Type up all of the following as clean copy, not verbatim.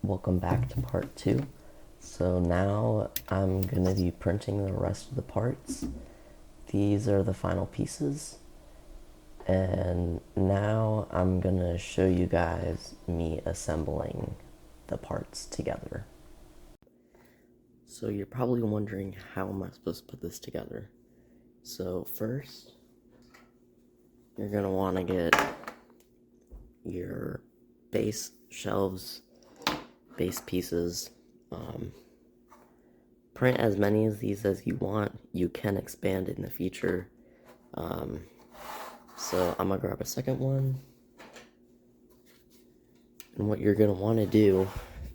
Welcome back to part 2. So now I'm going to be printing the rest of the parts. These are the final pieces. And now I'm going to show you guys me assembling the parts together. So you're probably wondering, how am I supposed to put this together? So first, you're going to want to get your base shelves, base pieces. Print as many of these as you want. You can expand in the future. So I'm gonna grab a second one. And what you're gonna want to do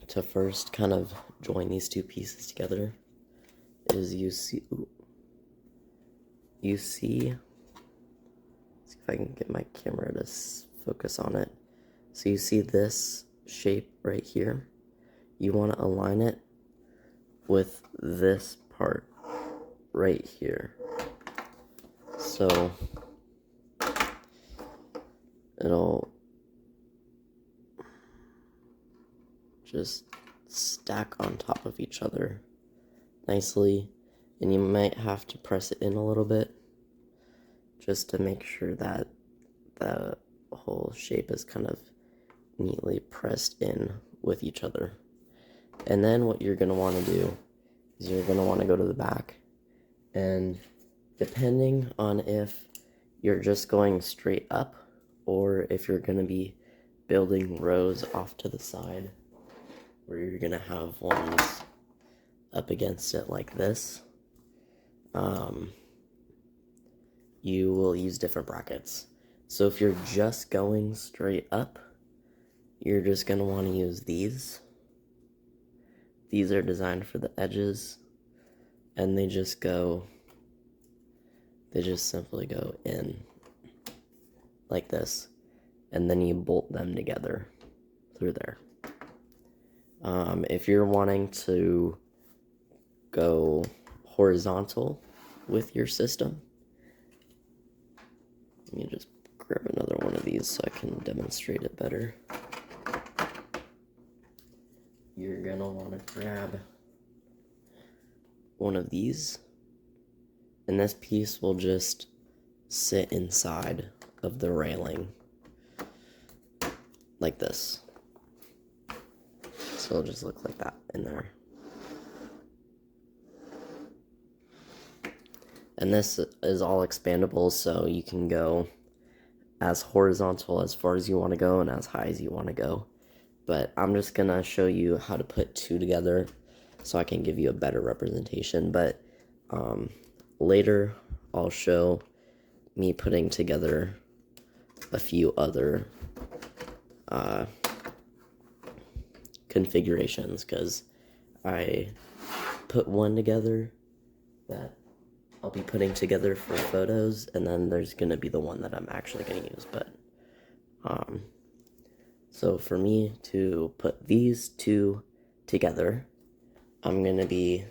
to first kind of join these two pieces together is let's see if I can get my camera to focus on it. So you see this shape right here? You want to align it with this part right here. So it'll just stack on top of each other nicely, and you might have to press it in a little bit just to make sure that the whole shape is kind of neatly pressed in with each other. And then what you're going to want to do is you're going to want to go to the back, and depending on if you're just going straight up or if you're going to be building rows off to the side where you're going to have ones up against it like this, you will use different brackets. So if you're just going straight up, you're just going to want to use these. These are designed for the edges, and they just simply go in like this, and then you bolt them together through there. If you're wanting to go horizontal with your system, let me just grab another one of these so I can demonstrate it better. You're gonna want to grab one of these, and this piece will just sit inside of the railing like this. So it'll just look like that in there. And this is all expandable, so you can go as horizontal as far as you want to go and as high as you want to go. But I'm just gonna show you how to put two together so I can give you a better representation. But later I'll show me putting together a few other configurations, because I put one together that I'll be putting together for photos, and then there's gonna be the one that I'm actually gonna use. But so for me to put these two together, I'm gonna be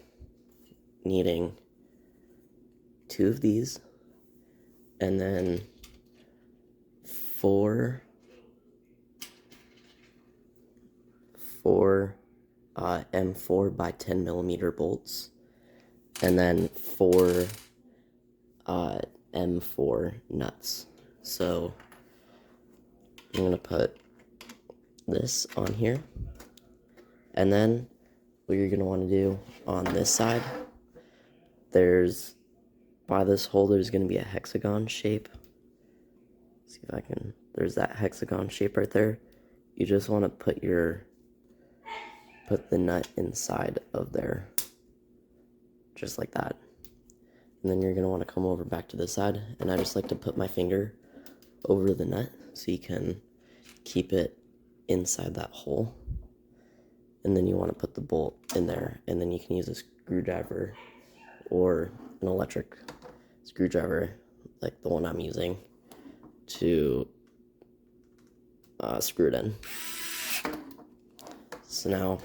needing two of these, and then four M4 by 10 millimeter bolts, and then four M4 nuts. So I'm gonna put this on here, and then what you're gonna want to do on this side, by this hole there's gonna be a hexagon shape. Let's see if I can. There's that hexagon shape right there. You just want to put the nut inside of there, just like that. And then you're gonna want to come over back to this side, and I just like to put my finger over the nut so you can keep it inside that hole. And then you want to put the bolt in there, and then you can use a screwdriver or an electric screwdriver like the one I'm using to screw it in. So now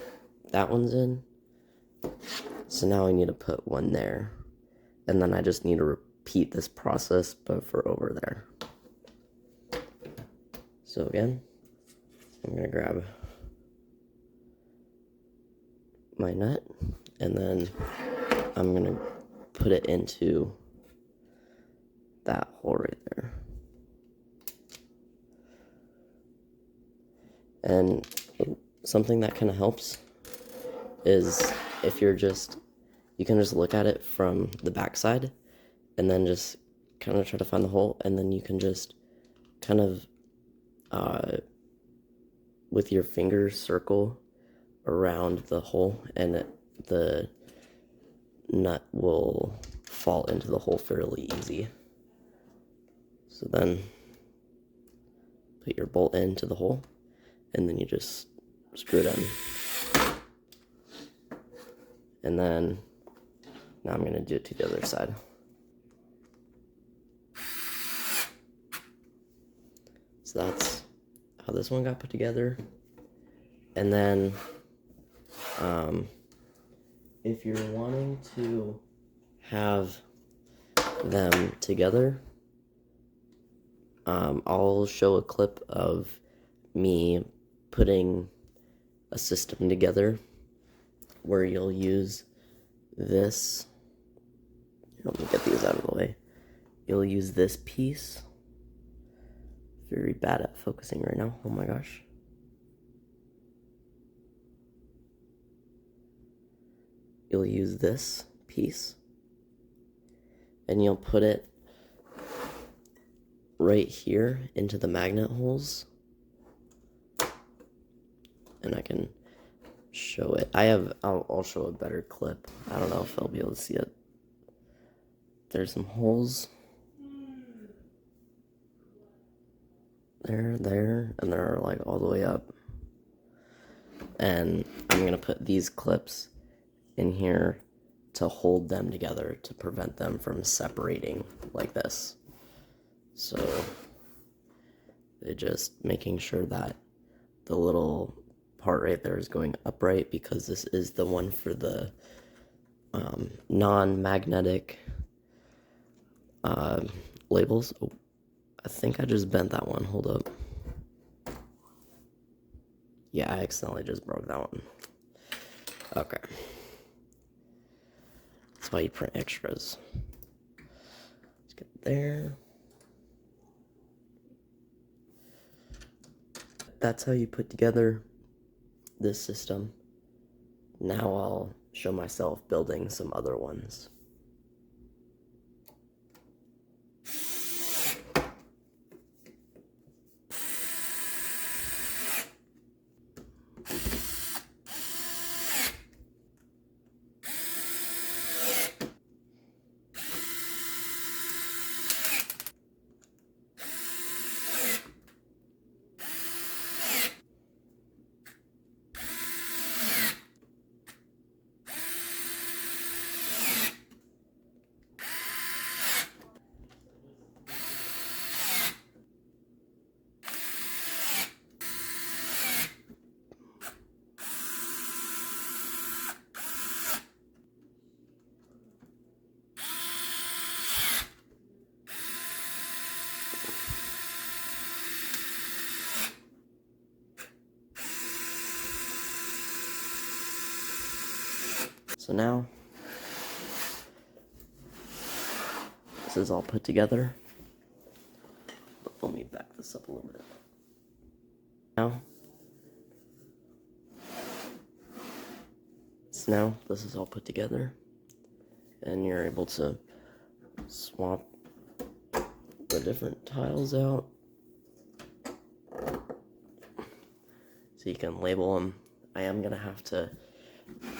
that one's in. So now I need to put one there, and then I just need to repeat this process but for over there. So again, I'm gonna grab my nut, and then I'm gonna put it into that hole right there. And something that kind of helps is if you can just look at it from the back side and then just kind of try to find the hole, and then you can just kind of with your fingers circle around the hole, and the nut will fall into the hole fairly easy. So then put your bolt into the hole, and then you just screw it in. And then now I'm going to do it to the other side. So that's how this one got put together. And then if you're wanting to have them together, I'll show a clip of me putting a system together where you'll use this. Let me get these out of the way. You'll use this piece. Very bad at focusing right now. Oh my gosh. You'll use this piece and you'll put it right here into the magnet holes. And I can show it. I'll show a better clip. I don't know if I'll be able to see it. There's some holes. There, and they're like all the way up. And I'm gonna put these clips in here to hold them together to prevent them from separating like this. So they're just making sure that the little part right there is going upright, because this is the one for the non-magnetic labels. Oh, I think I just bent that one. Hold up. Yeah, I accidentally just broke that one. Okay. That's why you print extras. Let's get there. That's how you put together this system. Now I'll show myself building some other ones. So now, this is all put together. But let me back this up a little bit. Now this is all put together, and you're able to swap the different tiles out. So you can label them. I am going to have to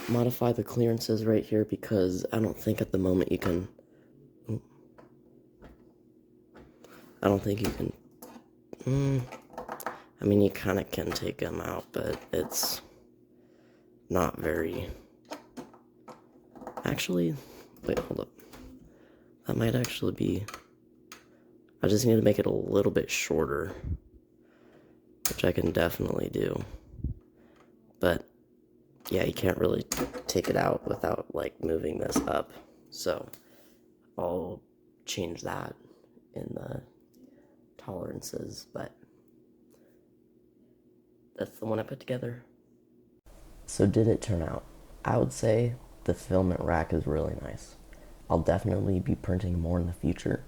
modify the clearances right here, because I don't think at the moment you can... I don't think you can... I mean, you kind of can take them out, but it's not very... Actually, wait, hold up. That might actually be... I just need to make it a little bit shorter, which I can definitely do. But yeah, you can't really take it out without like moving this up. So I'll change that in the tolerances, but that's the one I put together. So did it turn out? I would say the filament rack is really nice. I'll definitely be printing more in the future.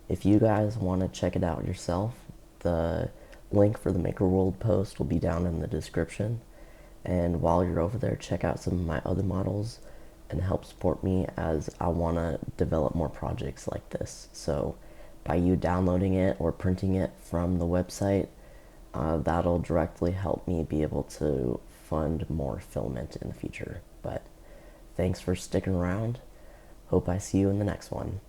If you guys want to check it out yourself, the link for the Maker World post will be down in the description. And while you're over there, check out some of my other models and help support me as I want to develop more projects like this. So by you downloading it or printing it from the website, that'll directly help me be able to fund more filament in the future. But thanks for sticking around. Hope I see you in the next one.